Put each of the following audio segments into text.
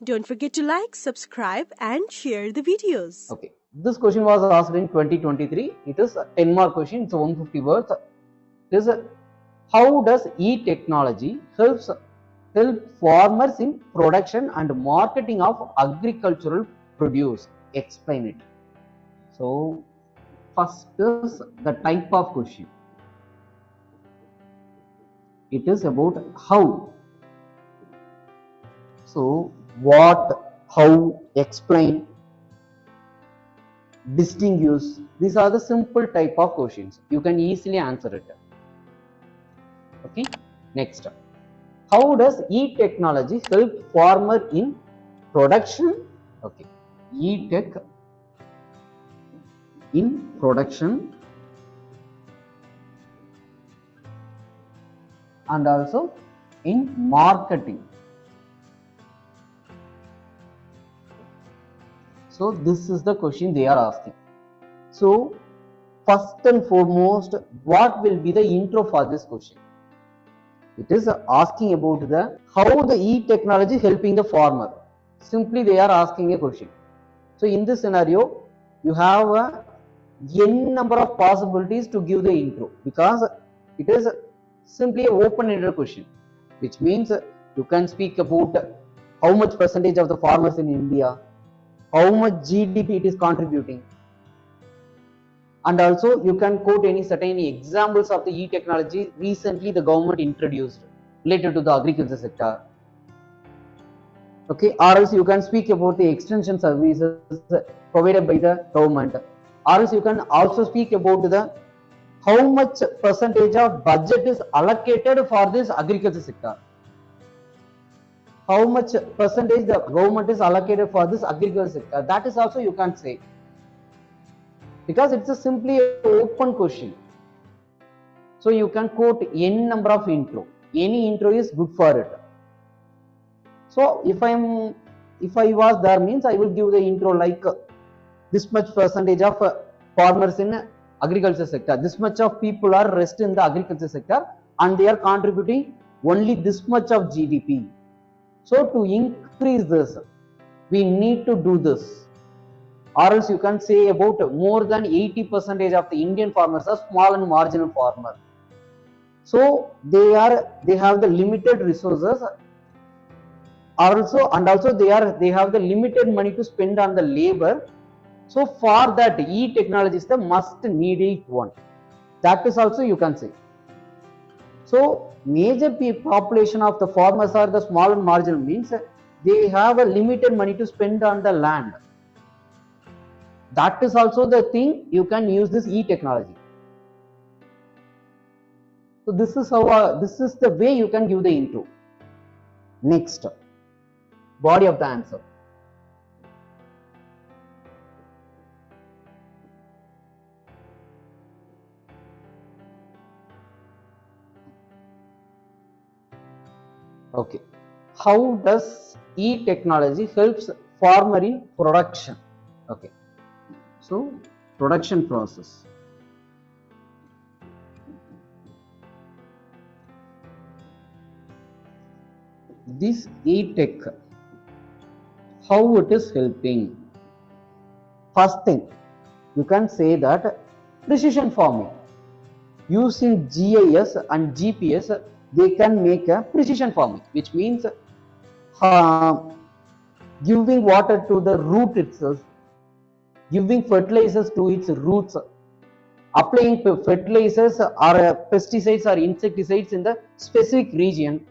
Don't forget to like, subscribe and share the videos. Okay, this question was asked in 2023. It is a 10 mark question. It's 150 words. It is how does e-technology help farmers in production and marketing of agricultural produce? Explain it. So first is the type of question. It is about how. So what, how, explain, distinguish. These are the simple type of questions. You can easily answer it. Okay. Next, how does e-technology help farmer in production? Okay, e-tech in production and also in marketing. So this is the question they are asking. So first and foremost, what will be the intro for this question? It is asking about the how the e-technology helping the farmer. Simply they are asking a question. So in this scenario, you have n number of possibilities to give the intro, because it is simply an open-ended question, which means you can speak about how much percentage of the farmers in India, how much GDP it is contributing, and also you can quote any certain examples of the e-technology recently the government introduced related to the agriculture sector. Okay, or else you can speak about the extension services provided by the government, or else you can also speak about the how much percentage of budget is allocated for this agriculture sector, how much percentage the government is allocated for this agriculture sector. That is also you can say, because it's a simply open question. So you can quote n number of intro. Any intro is good for it. So if I was there means I will give the intro like this much percentage of farmers in agriculture sector, this much of people are rest in the agriculture sector and they are contributing only this much of GDP. So to increase this, we need to do this. Or else you can say about more than 80% of the Indian farmers are small and marginal farmers. So they have the limited resources. Also they have the limited money to spend on the labor. So for that, e-technology is the must needed one. That is also you can say. So major population of the farmers are the small and marginal, means they have a limited money to spend on the land. That is also the thing you can use this e-technology. So this is how this is the way you can give the intro. Next, body of the answer. Okay, how does e-technology helps farmer in production? Okay, so production process. This e-tech, how it is helping? First thing, you can say that precision farming. Using GIS and GPS, they can make a precision farming, which means giving water to the root itself, giving fertilizers to its roots, applying fertilizers or pesticides or insecticides in the specific region.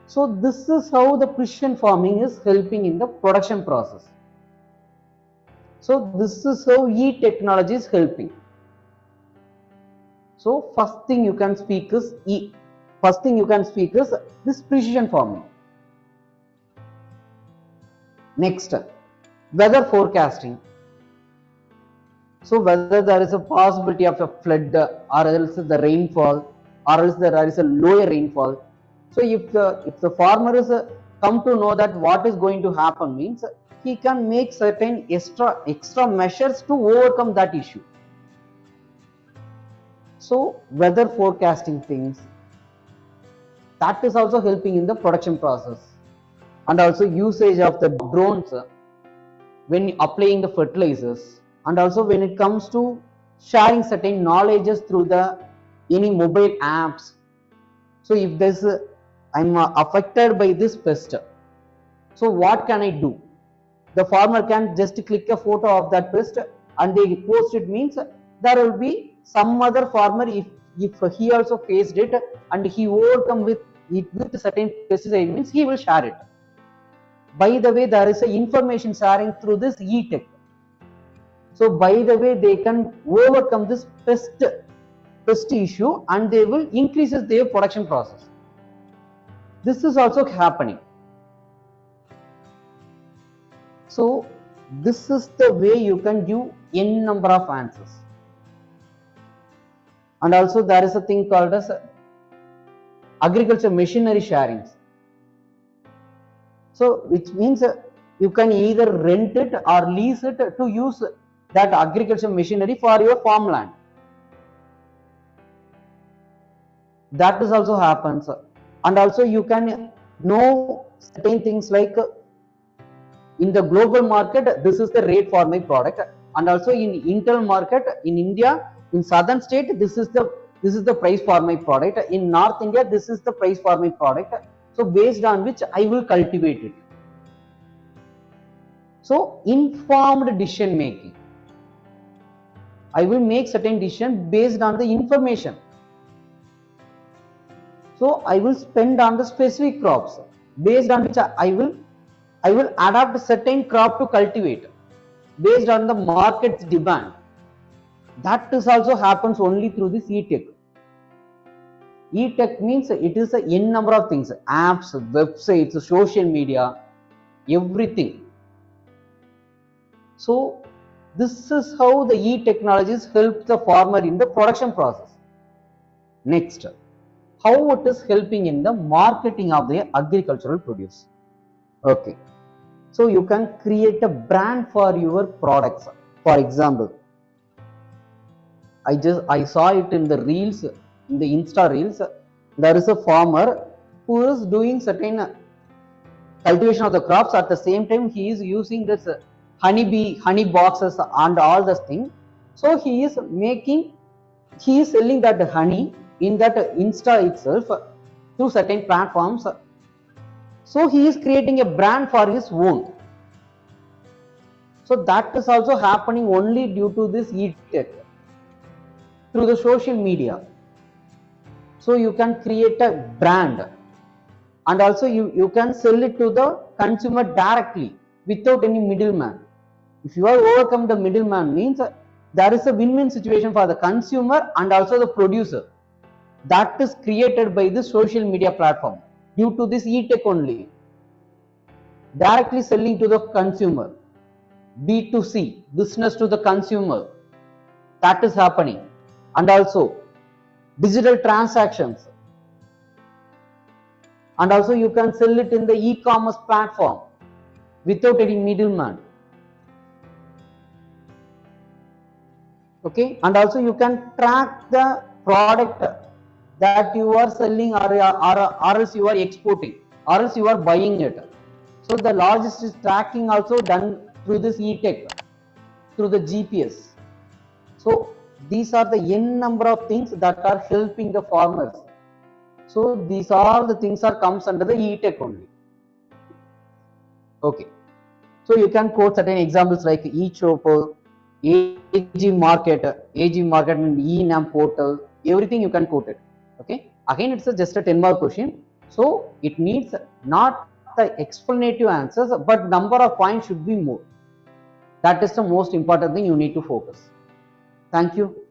So this is how the precision farming is helping in the production process. So this is how e-technology is helping. So first thing you can speak is this precision farming. Next, weather forecasting. So whether there is a possibility of a flood or else the rainfall, or else there is a lower rainfall. So if the farmer is come to know that what is going to happen, means he can make certain extra measures to overcome that issue. So weather forecasting things, that is also helping in the production process. and also usage of the drones when applying the fertilizers, and also when it comes to sharing certain knowledges through the any mobile apps. So if there's I'm affected by this pest, so what can I do? The farmer can just click a photo of that pest and they post it, means there will be some other farmer, if he also faced it and he overcome with it with certain pesticide, means he will share it. By the way, there is a information sharing through this e-tech. So by the way, they can overcome this pest issue and they will increase their production process. This is also happening. So this is the way you can give n number of answers. And also there is a thing called as agriculture machinery sharings. So which means you can either rent it or lease it to use that agriculture machinery for your farmland. That is also happens. And also you can know certain things like in the global market, this is the rate for my product, and also in internal market in India, in southern state, this is the price for my product. In North India, this is the price for my product. So based on which I will cultivate it. So informed decision making. I will make certain decision based on the information. So I will spend on the specific crops based on which I will adapt a certain crop to cultivate based on the market's demand. That is also happens only through this e-tech. E-tech means it is a n number of things, apps, websites, social media, everything. So this is how the e-technologies help the farmer in the production process. Next, how it is helping in the marketing of the agricultural produce. Okay, so you can create a brand for your products. For example, I saw it in the reels, in the Insta reels. There is a farmer who is doing certain cultivation of the crops. At the same time, he is using this honey boxes and all this thing. So he is selling that honey in that Insta itself through certain platforms. So he is creating a brand for his own. So that is also happening only due to this e-tech through the social media. So you can create a brand, and also you can sell it to the consumer directly without any middleman. If you have overcome the middleman, means there is a win-win situation for the consumer and also the producer. That is created by the social media platform due to this e-tech only. Directly selling to the consumer, B2C, business to the consumer, that is happening. And also digital transactions, and also you can sell it in the e-commerce platform without any middleman. Okay, and also you can track the product that you are selling, or else you are exporting, or else you are buying it. So the logistics tracking also done through this e-tech, through the GPS. So these are the n number of things that are helping the farmers. So these all the things comes under the e-tech only. Okay, so you can quote certain examples like e-chopper, AG market and e-nam portal, everything you can quote it. Okay, again it's just a 10 mark question, so it needs not the explanative answers, but number of points should be more. That is the most important thing you need to focus. Thank you.